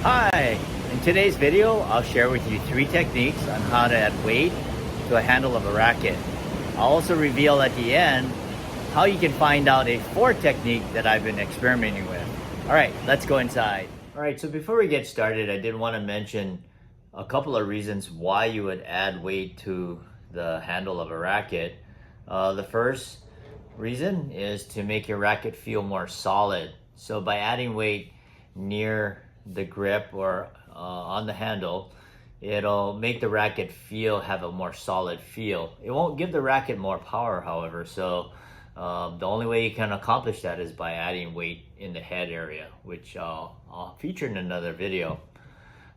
Hi! In today's video, I'll share with you 3 techniques on how to add weight to a handle of a racket. I'll also reveal at the end how you can find out a 4th technique that I've been experimenting with. Alright, let's go inside. Alright, so before we get started, I did want to mention a couple of reasons why you would add weight to the handle of a racket. The first reason is to make your racket feel more solid. So by adding weight near the grip or on the handle, it'll make the racket have a more solid feel. It won't give the racket more power, however, so the only way you can accomplish that is by adding weight in the head area, which I'll feature in another video.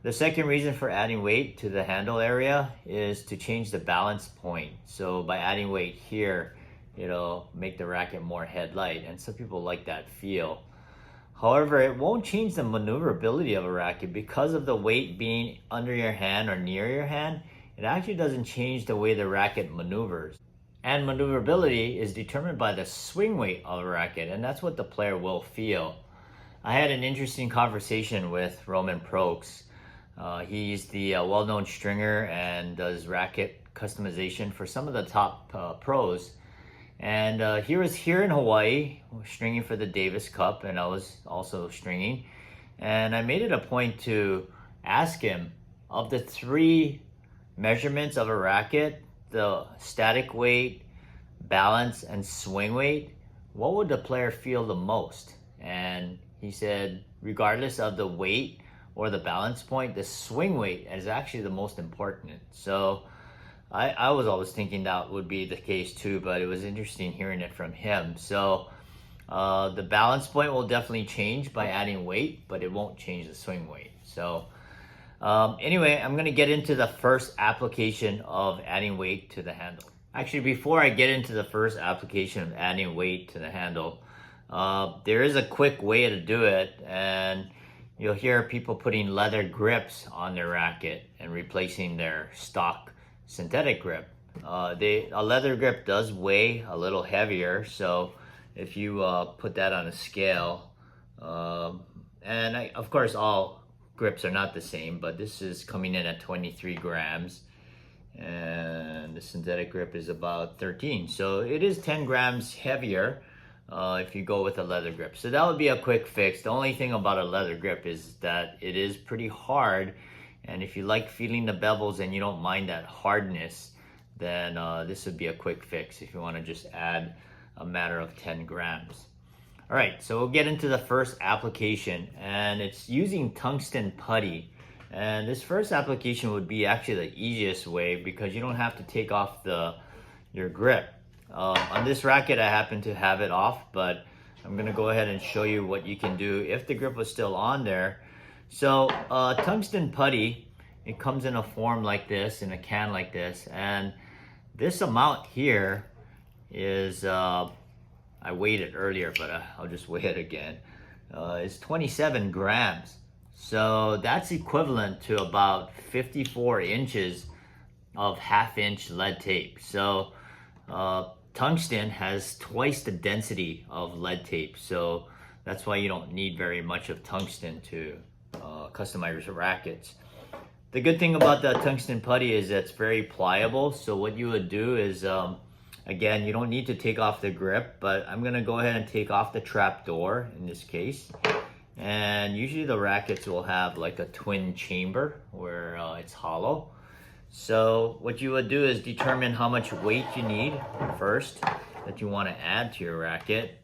The second reason for adding weight to the handle area is to change the balance point. So by adding weight here, it'll make the racket more head light, and some people like that feel. However, it won't change the maneuverability of a racket because of the weight being under your hand or near your hand. It actually doesn't change the way the racket maneuvers. And maneuverability is determined by the swing weight of a racket, and that's what the player will feel. I had an interesting conversation with Roman Prokes. He's the well-known stringer and does racket customization for some of the top pros. And he was here in Hawaii stringing for the Davis Cup, and I was also stringing. And I made it a point to ask him, of the 3 measurements of a racket, the static weight, balance, and swing weight, what would the player feel the most? And he said, regardless of the weight or the balance point, the swing weight is actually the most important. So I was always thinking that would be the case too, but it was interesting hearing it from him. So the balance point will definitely change by adding weight, but it won't change the swing weight. So anyway, I'm gonna get into the first application of adding weight to the handle. Actually, before I get into the first application of adding weight to the handle, there is a quick way to do it, and you'll hear people putting leather grips on their racket and replacing their stock synthetic grip. A leather grip does weigh a little heavier, so if you put that on a scale, of course all grips are not the same, but this is coming in at 23 grams and the synthetic grip is about 13, so it is 10 grams heavier if you go with a leather grip. So that would be a quick fix. The only thing about a leather grip is that it is pretty hard, and if you like feeling the bevels and you don't mind that hardness, then this would be a quick fix if you want to just add a matter of 10 grams. All right, so we'll get into the first application, and it's using tungsten putty. And this first application would be actually the easiest way because you don't have to take off your grip. On this racket, I happen to have it off, but I'm gonna go ahead and show you what you can do if the grip was still on there. So tungsten putty, it comes in a form like this, in a can like this, and this amount here is, I weighed it earlier, but I'll just weigh it again, is 27 grams. So that's equivalent to about 54 inches of 1/2 inch lead tape. So tungsten has twice the density of lead tape, so that's why you don't need very much of tungsten to customize rackets. The good thing about the tungsten putty is that it's very pliable, so what you would do is, again, you don't need to take off the grip, but I'm gonna go ahead and take off the trap door in this case. And usually the rackets will have like a twin chamber where it's hollow. So what you would do is determine how much weight you need first that you want to add to your racket.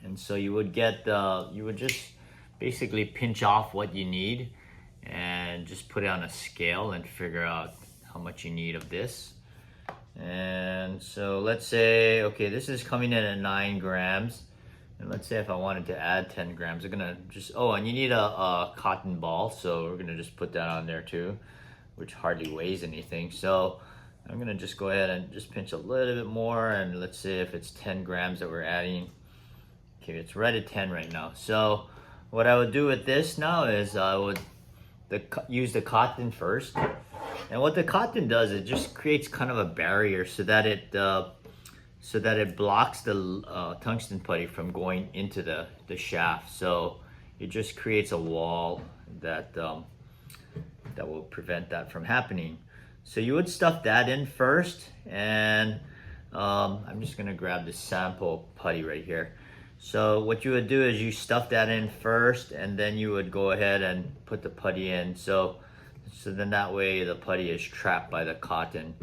And so you would just basically pinch off what you need and just put it on a scale and figure out how much you need of this. And so let's say, okay, this is coming in at 9 grams. And let's say if I wanted to add 10 grams, I'm gonna just, and you need a cotton ball. So we're gonna just put that on there too, which hardly weighs anything. So I'm gonna just go ahead and just pinch a little bit more. And let's say if it's 10 grams that we're adding, okay, it's right at 10 right now. So what I would do with this now is I would use the cotton first. And what the cotton does, it just creates kind of a barrier so that it blocks the tungsten putty from going into the shaft. So it just creates a wall that that will prevent that from happening. So you would stuff that in first, and I'm just gonna grab the sample putty right here. So what you would do is you stuff that in first, and then you would go ahead and put the putty in. So then that way the putty is trapped by the cotton.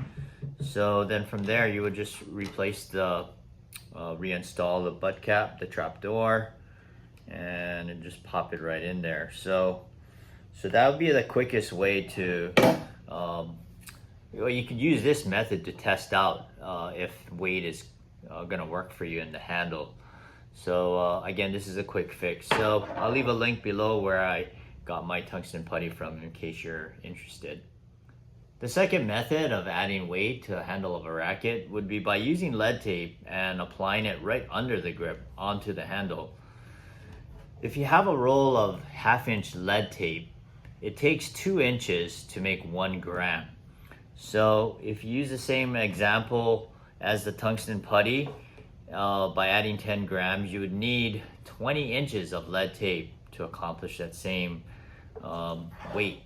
So then from there you would just replace the, reinstall the butt cap, the trap door, and just pop it right in there. So that would be the quickest way to, well, you could use this method to test out if weight is gonna work for you in the handle. So again, this is a quick fix. So I'll leave a link below where I got my tungsten putty from in case you're interested. The second method of adding weight to a handle of a racket would be by using lead tape and applying it right under the grip onto the handle. If you have a roll of 1/2-inch lead tape, it takes 2 inches to make 1 gram. So if you use the same example as the tungsten putty, by adding 10 grams, you would need 20 inches of lead tape to accomplish that same weight.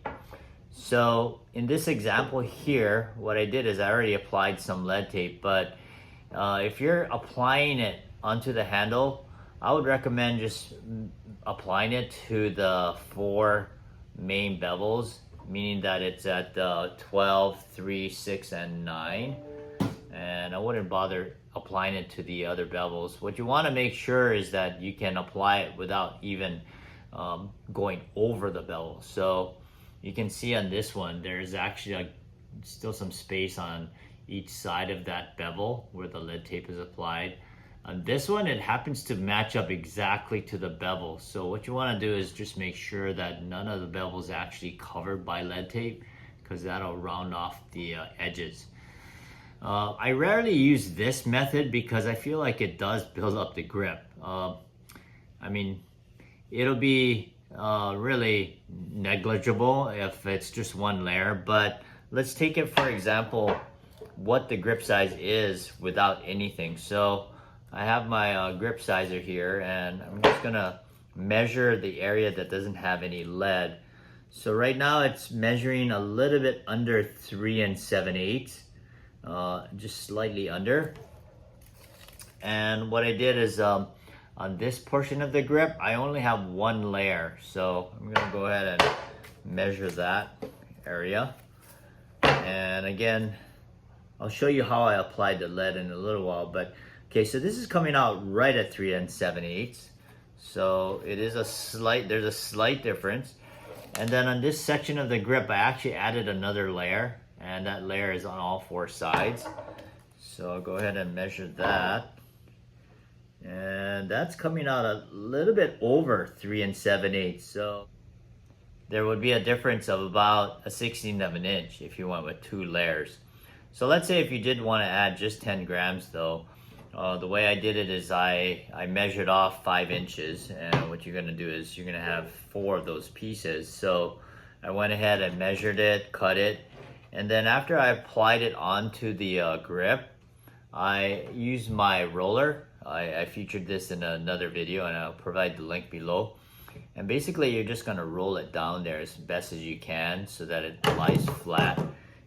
So in this example here, what I did is I already applied some lead tape, but if you're applying it onto the handle, I would recommend just applying it to the 4 main bevels, meaning that it's at 12, 3, 6, and 9. And I wouldn't bother applying it to the other bevels. What you want to make sure is that you can apply it without even going over the bevel. So you can see on this one, there's actually still some space on each side of that bevel where the lead tape is applied. On this one, it happens to match up exactly to the bevel. So what you want to do is just make sure that none of the bevels are actually covered by lead tape, because that'll round off the edges. I rarely use this method because I feel like it does build up the grip. I mean, it'll be really negligible if it's just 1 layer, but let's take it for example what the grip size is without anything. So I have my grip sizer here, and I'm just gonna measure the area that doesn't have any lead. So right now it's measuring a little bit under 3 7/8, just slightly under. And what I did is on this portion of the grip, I only have 1 layer. So I'm gonna go ahead and measure that area. And again, I'll show you how I applied the lead in a little while, but okay, so this is coming out right at 3 7/8. So it is there's a slight difference. And then on this section of the grip, I actually added another layer, and that layer is on all 4 sides. So I'll go ahead and measure that. And that's coming out a little bit over 3 7/8. So there would be a difference of about 1/16 of an inch if you went with 2 layers. So let's say if you did want to add just 10 grams though, the way I did it is I measured off 5 inches, and what you're gonna do is you're gonna have 4 of those pieces. So I went ahead and measured it, cut it, and then after I applied it onto the grip, I used my roller. I featured this in another video, and I'll provide the link below. And basically you're just gonna roll it down there as best as you can so that it lies flat.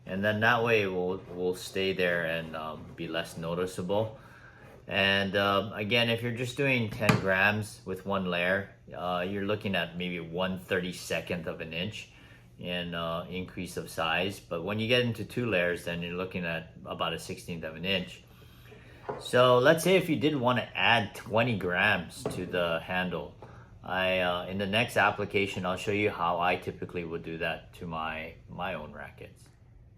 And then that way it will stay there and be less noticeable. And again, if you're just doing 10 grams with 1 layer, you're looking at maybe 1/32 of an inch in increase of size. But when you get into 2 layers, then you're looking at about 1/16 of an inch. So let's say if you did want to add 20 grams to the handle, in the next application, I'll show you how I typically would do that to my own rackets.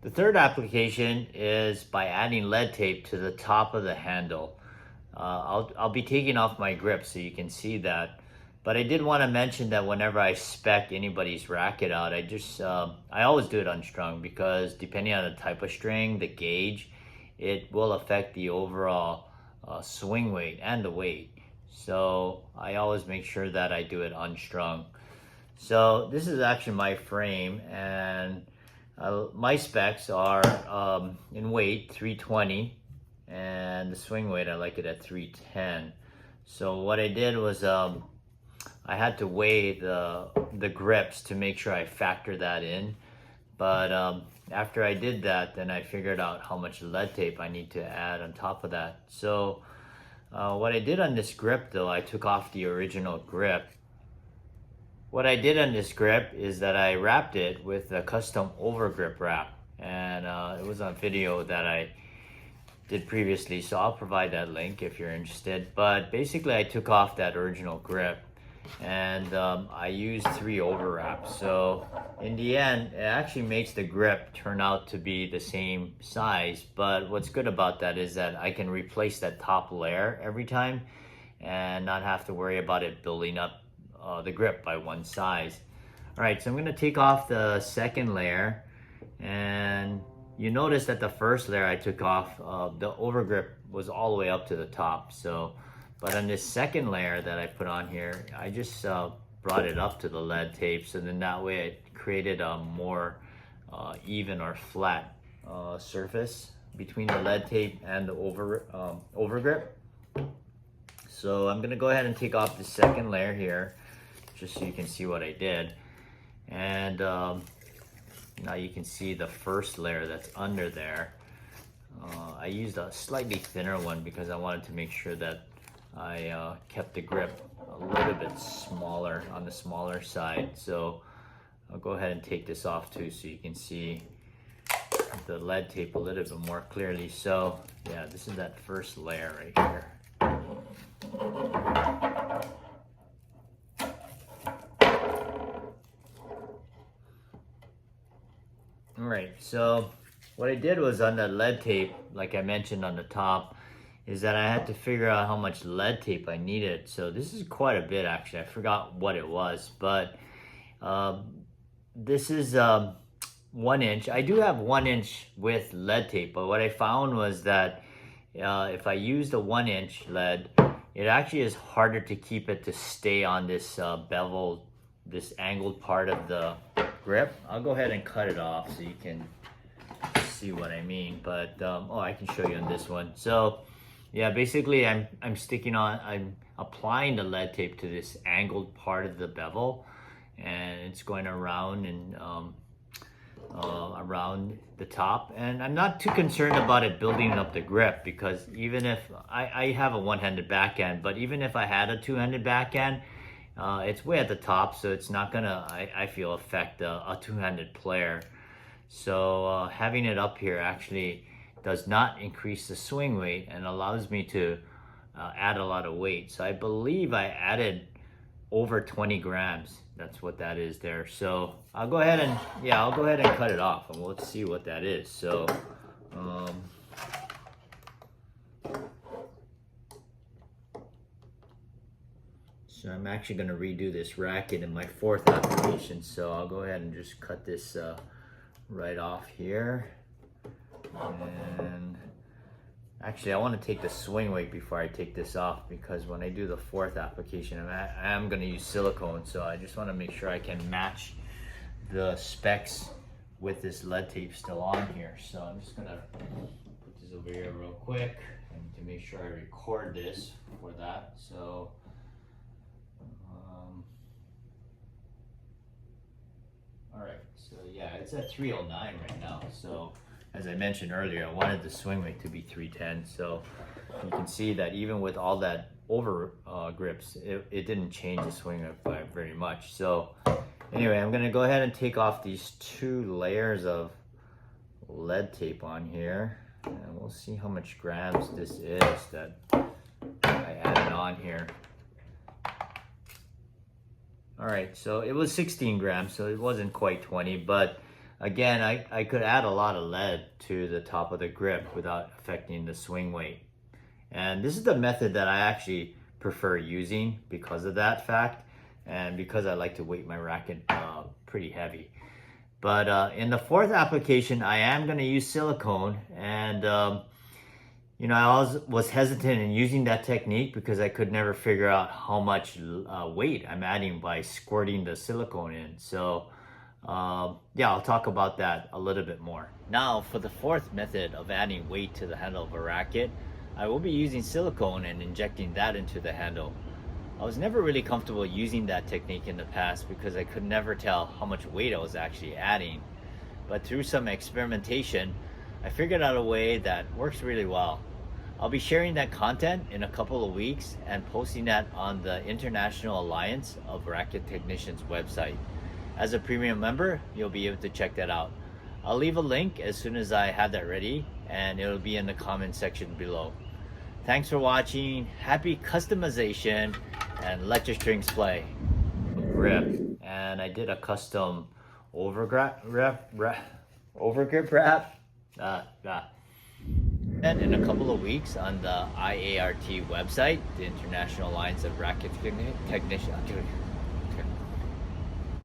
The third application is by adding lead tape to the top of the handle. I'll be taking off my grip so you can see that. But I did want to mention that whenever I spec anybody's racket out, I always do it unstrung, because depending on the type of string, the gauge, it will affect the overall swing weight and the weight. So I always make sure that I do it unstrung. So this is actually my frame, and my specs are in weight 320, and the swing weight I like it at 310. So what I did was I I had to weigh the grips to make sure I factor that in. But after I did that, then I figured out how much lead tape I need to add on top of that. So what I did on this grip though, I took off the original grip. What I did on this grip is that I wrapped it with a custom overgrip wrap. And it was a video that I did previously, so I'll provide that link if you're interested. But basically I took off that original grip and I used 3 overwraps. So in the end, it actually makes the grip turn out to be the same size. But what's good about that is that I can replace that top layer every time and not have to worry about it building up the grip by one size. All right, so I'm gonna take off the second layer, and you notice that the first layer I took off, the overgrip was all the way up to the top. So, but on this second layer that I put on here, I just brought it up to the lead tape. So then that way it created a more even or flat surface between the lead tape and the overgrip. So I'm gonna go ahead and take off the second layer here, just so you can see what I did. And now you can see the first layer that's under there. I used a slightly thinner one because I wanted to make sure that I kept the grip a little bit smaller, on the smaller side. So I'll go ahead and take this off too so you can see the lead tape a little bit more clearly. So yeah, this is that first layer right here. Alright, so what I did was on the lead tape, like I mentioned on the top, is that I had to figure out how much lead tape I needed. So this is quite a bit actually. I forgot what it was, but this is 1 inch. I do have 1 inch with lead tape, but what I found was that if I use the 1 inch lead, it actually is harder to keep it to stay on this bevel, this angled part of the grip. I'll go ahead and cut it off so you can see what I mean. But oh, I can show you on this one. So yeah, basically I'm applying the lead tape to this angled part of the bevel, and it's going around and around the top. And I'm not too concerned about it building up the grip, because even if I have a one-handed backhand, but even if I had a two-handed backhand, it's way at the top, so it's not gonna, I feel, affect a two-handed player. So having it up here actually does not increase the swing weight and allows me to add a lot of weight. So I believe I added over 20 grams. That's what that is there. So I'll go ahead and, yeah, I'll go ahead and cut it off and we'll see what that is. So so I'm actually going to redo this racket in my 4th application. So I'll go ahead and just cut this right off here. And actually, I want to take the swing weight before I take this off, because when I do the 4th application, I am going to use silicone. So I just want to make sure I can match the specs with this lead tape still on here. So I'm just going to put this over here real quick and to make sure I record this for that. So all right, so yeah, it's at 309 right now. So as I mentioned earlier, I wanted the swing weight to be 310. So you can see that even with all that over grips, it didn't change the swing weight by very much. So anyway, I'm gonna go ahead and take off these 2 layers of lead tape on here, and we'll see how much grams this is that I added on here. All right, so it was 16 grams, so it wasn't quite 20, but again, I could add a lot of lead to the top of the grip without affecting the swing weight. And this is the method that I actually prefer using because of that fact, and because I like to weight my racket pretty heavy. But in the 4th application, I am gonna use silicone, and you know, I was hesitant in using that technique because I could never figure out how much weight I'm adding by squirting the silicone in. So yeah, I'll talk about that a little bit more. Now for the 4th method of adding weight to the handle of a racket, I will be using silicone and injecting that into the handle. I was never really comfortable using that technique in the past because I could never tell how much weight I was actually adding. But through some experimentation, I figured out a way that works really well. I'll be sharing that content in a couple of weeks and posting that on the International Alliance of Racquet Technicians website. As a premium member, you'll be able to check that out. I'll leave a link as soon as I have that ready, and it'll be in the comment section below. Thanks for watching, happy customization, and let your strings play. Grip, and I did a custom overgrip wrap. And in a couple of weeks on the IART website, the International Alliance of Racquet Technicians.